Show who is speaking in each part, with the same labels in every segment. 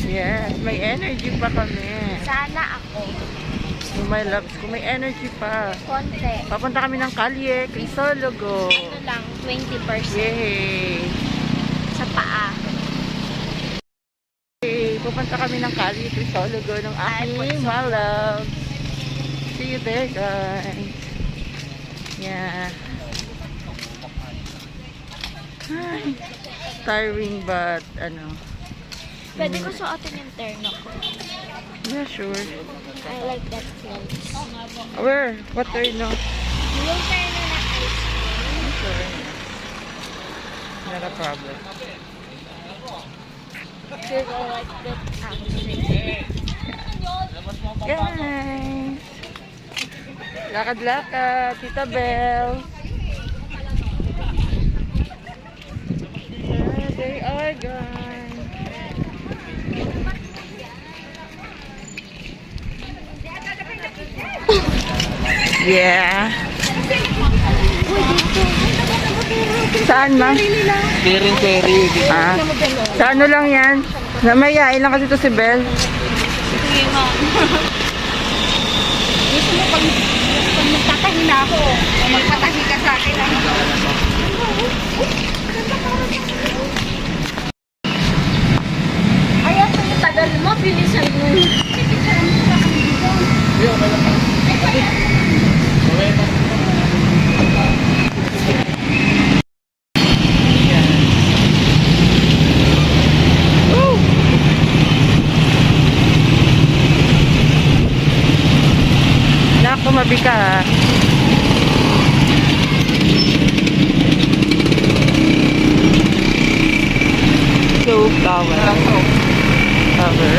Speaker 1: Yes, may energy pa kami.
Speaker 2: Sana ako.
Speaker 1: So my loves, kung may energy pa.
Speaker 2: Konti.
Speaker 1: Papunta kami ng Kalye, Crisologo.
Speaker 2: Ano lang, 20%.
Speaker 1: Yay!
Speaker 2: Sa paa.
Speaker 1: Yay! Pupunta kami ng Kalye, Crisologo ng aking my loves. See you there, guys. Yeah. Ay, tiring but ano.
Speaker 2: Pwede ko suotin yung terno ko.
Speaker 1: Yeah, sure.
Speaker 2: I like that clothes.
Speaker 1: Where? What are you know?
Speaker 2: Yung terno na ice cream.
Speaker 1: Sure. Not a problem.
Speaker 2: Because I like that outfit.
Speaker 1: Guys! Lakad-lakad, Tita Belle. There they are, guys. Yeah. Saan ma?
Speaker 3: Peri.
Speaker 1: Ah. Sa ano lang yan? Namayain lang kasi ito si Belle.
Speaker 2: Gusto mo pag magtatahi na ako, magtatahi ka sa akin. Ay, ito yung tagal mo, bilisan mo.
Speaker 1: Tumabi ka ha. So, flower. Flower.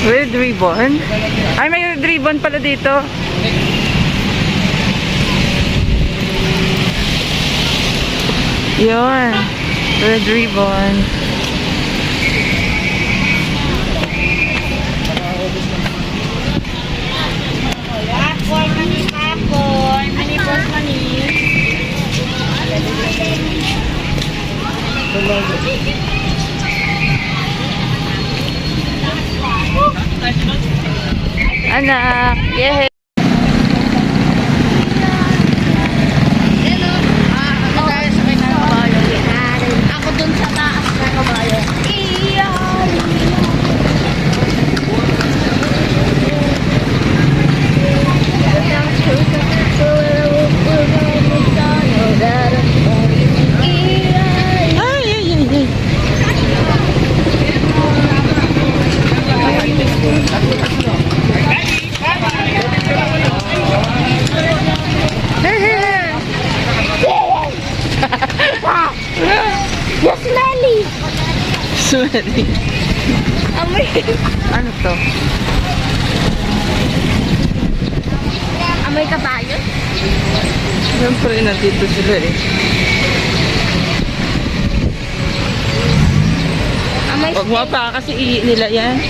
Speaker 1: Red ribbon? Ay, may red ribbon pala dito. Yun. Red ribbon. Anak, yehey.
Speaker 2: Ako dun sa taas na kabayo. Yes, Melly!
Speaker 1: Smelly.
Speaker 2: Amoy.
Speaker 1: Ano to?
Speaker 2: Amoy kabayo?
Speaker 1: Siyempre, nandito sila eh.
Speaker 2: Amoy
Speaker 1: Huwag mo pa kasi nila yan.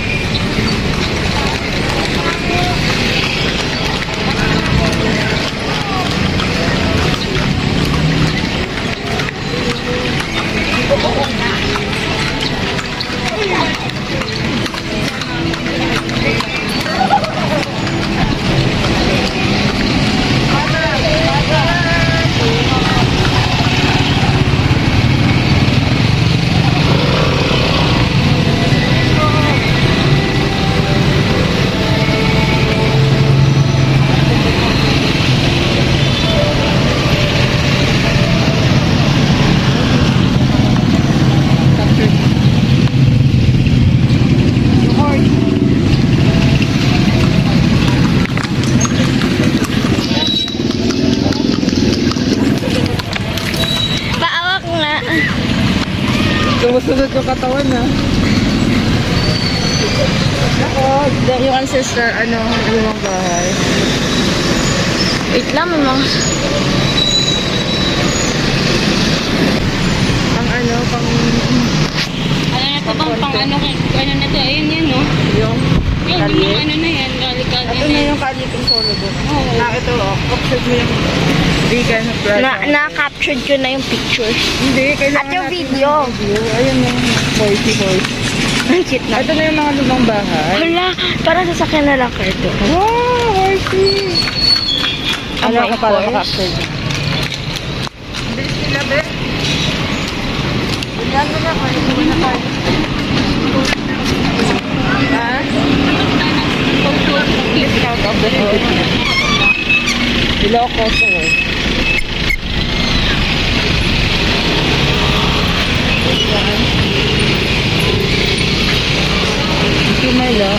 Speaker 1: Sumusunod yung katawan na. Ako, yung ancestor, yung bahay.
Speaker 2: Wait lang, mga.
Speaker 1: Pang
Speaker 2: Ano na to bang pang ano na to? Ayun yan, no?
Speaker 1: yung
Speaker 2: Yung ano na yan, galing
Speaker 1: ito na yung kalye itong solo doon.
Speaker 2: Oo.
Speaker 1: Ito, captured mo yung vegan bread.
Speaker 3: Na-captured ko na yung pictures.
Speaker 1: Hindi, kailangan
Speaker 3: At yung
Speaker 1: natin
Speaker 3: video.
Speaker 1: ng video. Ayun yung voicey voice.
Speaker 3: Ang cute na.
Speaker 1: Ito na yung mga lumang bahay.
Speaker 3: Hala, parang sasakyan na lang kayo doon.
Speaker 1: Wow, horsey! Ano
Speaker 3: my
Speaker 1: ako para
Speaker 3: gosh.
Speaker 1: makaptured? Bilis nila, be. Bilan mo na, kaya mo na tayo. Ha? Discount of the food. Ilocos, eh. Kumelo.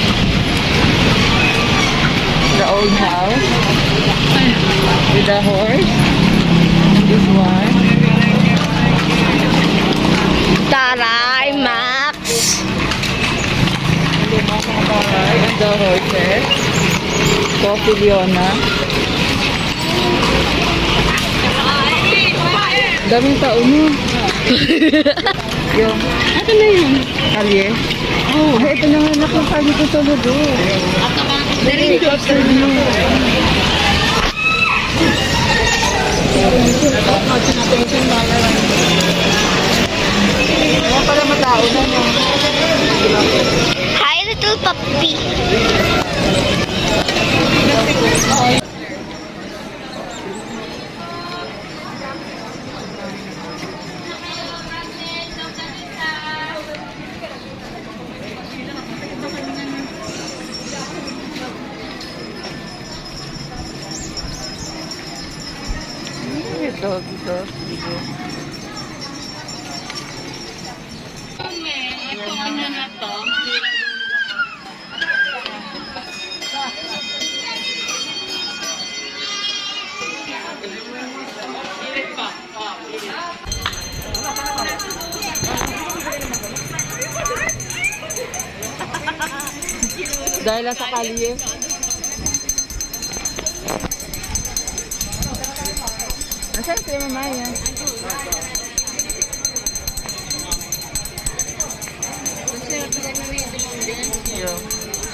Speaker 1: The old house. With the horse. This one.
Speaker 3: Taray, Max!
Speaker 1: Lumang mga bahay. And the horses. Coffee Leona. Daming tao mo. Yung
Speaker 2: Ito na yun.
Speaker 1: kalye. Oh, ito na nga anak ng kalye ko sa ludo. Dali, captured mo. Mga pala matao na mo.
Speaker 3: Hi, little puppy!
Speaker 1: Ito, dito.
Speaker 2: Ito ano na to.
Speaker 1: Dahil lang sa kalye. Nasaan si Mama yan? Yo.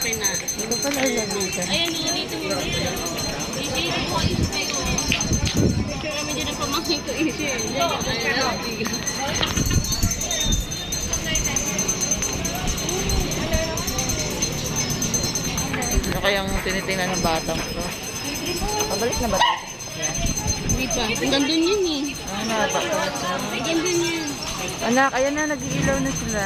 Speaker 1: Hindi ko pala ilabitan.
Speaker 2: Ayan, dito mo. Isi ko is kayo. Picture kami din ang pamangkin ko isi.
Speaker 1: Ano kayang tinitingnan ng batang to? Pabalik na ba tayo?
Speaker 2: Hindi pa. Hanggang dun yun eh.
Speaker 1: Ano, bakit?
Speaker 2: Hanggang dun yun.
Speaker 1: Anak, ayan na, nag-iilaw na sila.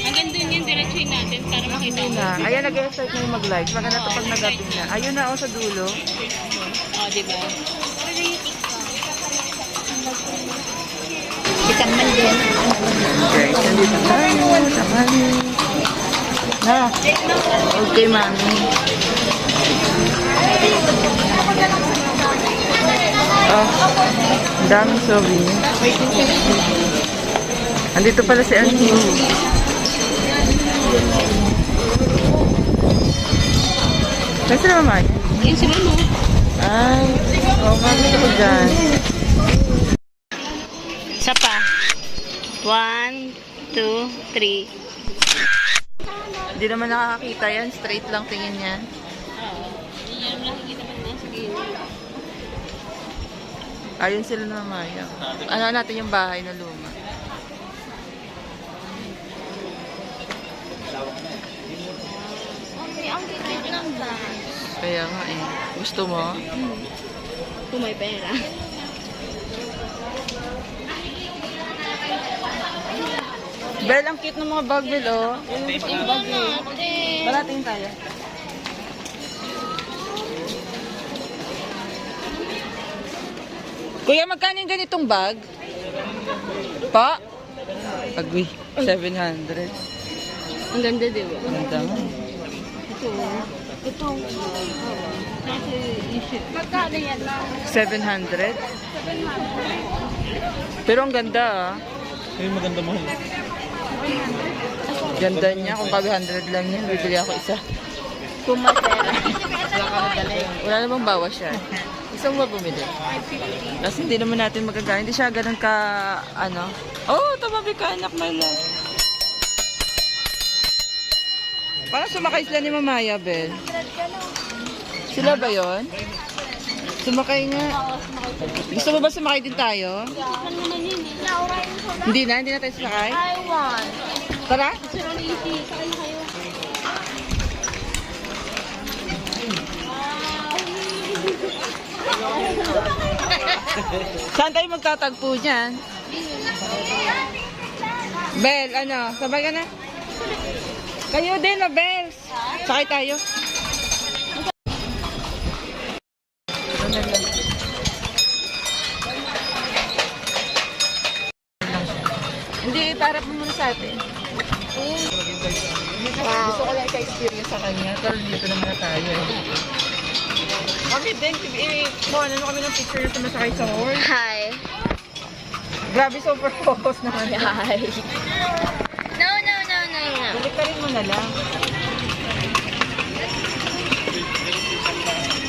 Speaker 2: Hanggang dun yun, diretsuin natin para makita mo.
Speaker 1: Na, ayan, nag-start na yung mag-live. Maganda to pag nag-gabi na. Ayun na, sa dulo.
Speaker 2: Oh, diba?
Speaker 3: Isang man din.
Speaker 1: Okay, nandito tayo. Tamali. Na, okay, mami. Oh, ang daming souvenir. Andito pala si Andrew. Kasi na mama niya?
Speaker 2: Ayun si Mama.
Speaker 1: Ay, gusto ko dyan.
Speaker 2: Isa pa. 1, 2, 3.
Speaker 1: Hindi naman nakakakita yan. Straight lang tingin yan.
Speaker 2: Oo. Hindi niya naman nakikita man na. Sige.
Speaker 1: Ayun sila na Maya. Ano natin yung bahay na luma.
Speaker 3: Ang cute lang ba?
Speaker 1: Kaya nga eh. Gusto mo?
Speaker 2: Kung may pera.
Speaker 1: Bel, ang cute ng mga bag, Bel, oh. Yung bag, eh. Parating tayo. Kuya, magkano yung ganitong bag? Pa? Agoy, 700.
Speaker 2: Ang ganda, diba?
Speaker 1: Ganda nga.
Speaker 2: Ito. Ito. Kasi issue. Magkano yan na?
Speaker 1: 700? Pero ang ganda, ah.
Speaker 4: Ay, maganda mo.
Speaker 1: Ganda niya. Kung 500 lang yun, bibili ako isa.
Speaker 2: Kung may pera.
Speaker 1: Wala namang bawas siya. Gusto mo ba bumili? Kasi hindi naman natin magagaya. Hindi siya ganun ka, ano. Oh, tumabi ka, anak, my love. Parang sumakay sila ni Mamaya, Bel. Sila ba yon? Sumakay nga. Gusto mo ba sumakay din tayo? Hindi na tayo sumakay?
Speaker 3: I want.
Speaker 1: Tara? Saan tayo magtatagpo niyan? Bel, ano? Sabay ka na? Kayo din, Bel. Sakay tayo. Hindi, para po muna sa atin. Gusto ko lang ka-experience sa kanya, pero dito naman na tayo. Okay, then, ano kami ng picture na sumasakay sa horse.
Speaker 3: Hi.
Speaker 1: Grabe, super focus naman.
Speaker 3: Hi. No.
Speaker 1: Balik ka rin mo na lang.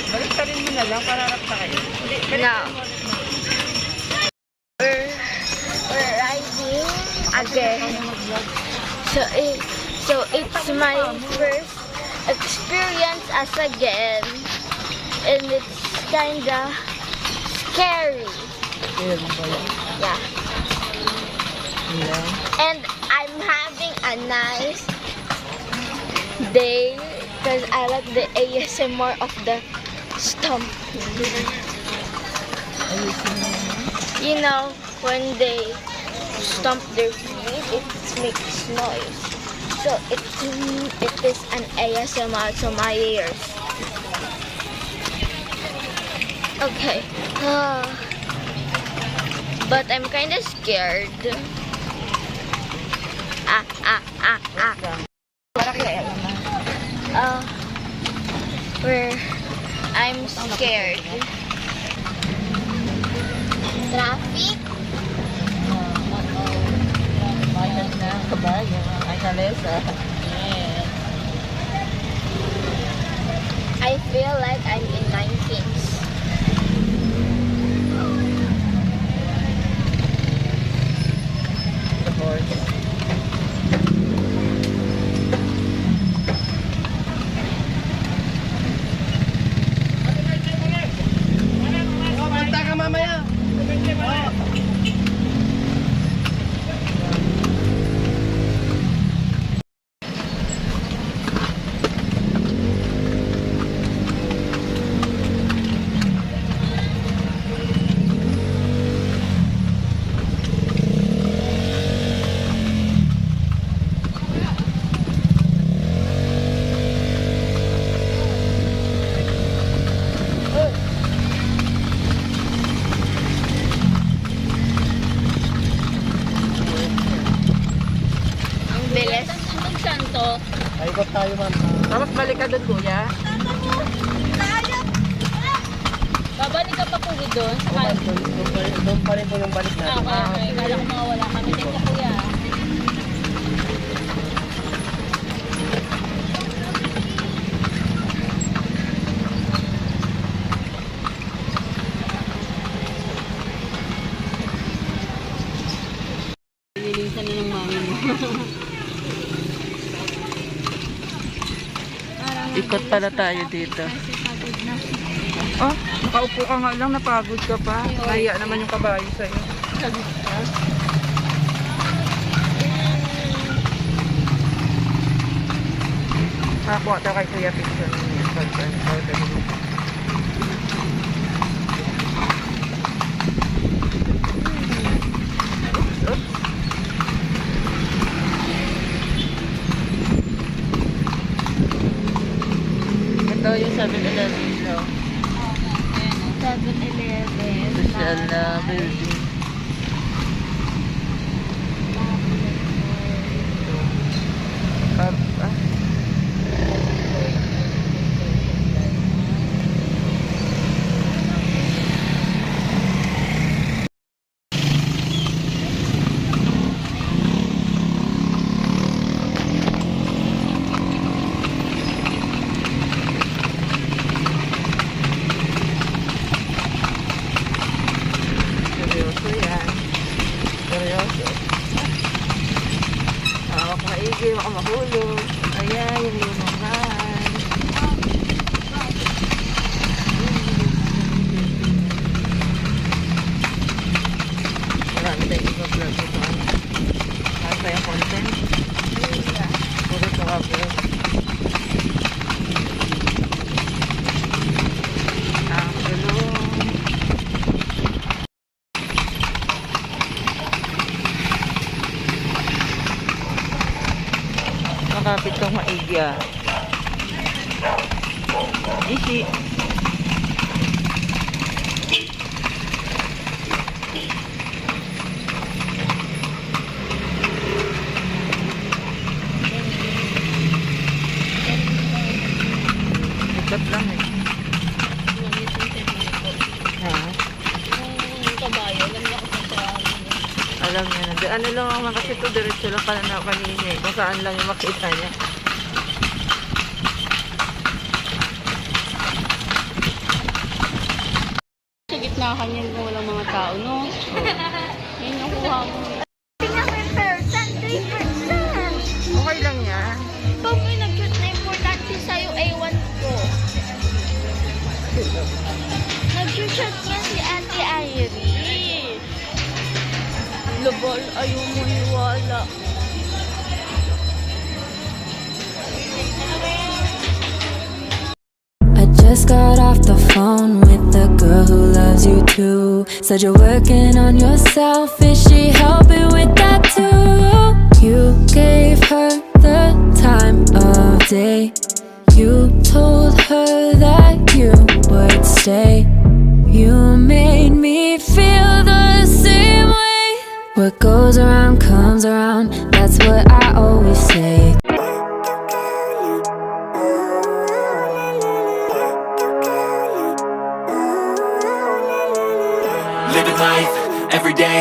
Speaker 1: Balik ka rin mo na lang para harap na kayo.
Speaker 3: No. We're riding again. So it's my first experience as again, and it's kinda scary. Yeah. And I'm having a nice day because I like the ASMR of the stomp. You know, when they stomp their feet, it makes noise. So it is an ASMR to my ears. Okay. But I'm kind of scared. Where I'm scared. Traffic?
Speaker 1: Bayan na, kabayan. Ay, kalesa.
Speaker 3: I feel like I'm in 19s.
Speaker 1: The horse.
Speaker 2: Punta ka mamaya.
Speaker 3: Ang bilis.
Speaker 2: Ikot tayo, ma'am.
Speaker 1: Tapos balik ka doon, kuya.
Speaker 4: Babalik ka pa po doon?
Speaker 2: Doon pa rin po yung balik natin.
Speaker 4: Okay. Kala ko mawawala kami. Thank you, kuya. Nililisan na ng mami mo.
Speaker 1: Ikot pala tayo dito. Oh, nakaupo ka nga lang, napagod ka pa. Nahiya naman yung kabayo sa'yo. Nakakuha tayo kay Kuya Picture. Ito yung 7-Eleven nila.
Speaker 3: 7-Eleven.
Speaker 1: Social na building. Ah. Seryoso yan. Seryoso. Hawak maigi, baka mahulog. Ayan, yung Kapit kang maigya. Isi. Ikat lang eh. Ha?
Speaker 4: Yung kabayo, alam niya kung saan
Speaker 1: Alam niya na. Ano lang naman kasi ito, diretso lang pala na kanina eh. Kung saan lang yung makita niya.
Speaker 4: sa gitna kanya kung walang mga tao, no? Yan yung kuha mo.
Speaker 3: Tingnan mo yung percent, 3%.
Speaker 1: Okay lang yan.
Speaker 3: Pag may nag-shoot na importante sa'yo, ewan ko. Nag-shoot niya si Ate Iris. Labal, ayaw mo iwala.
Speaker 5: I just got off the phone with the girl who loves you too. Said you're working on yourself, is she helping with that too? You gave her the time of day. You told her that you would stay. You made me feel the same way. What goes around comes around, that's what I always say.
Speaker 6: Living life every day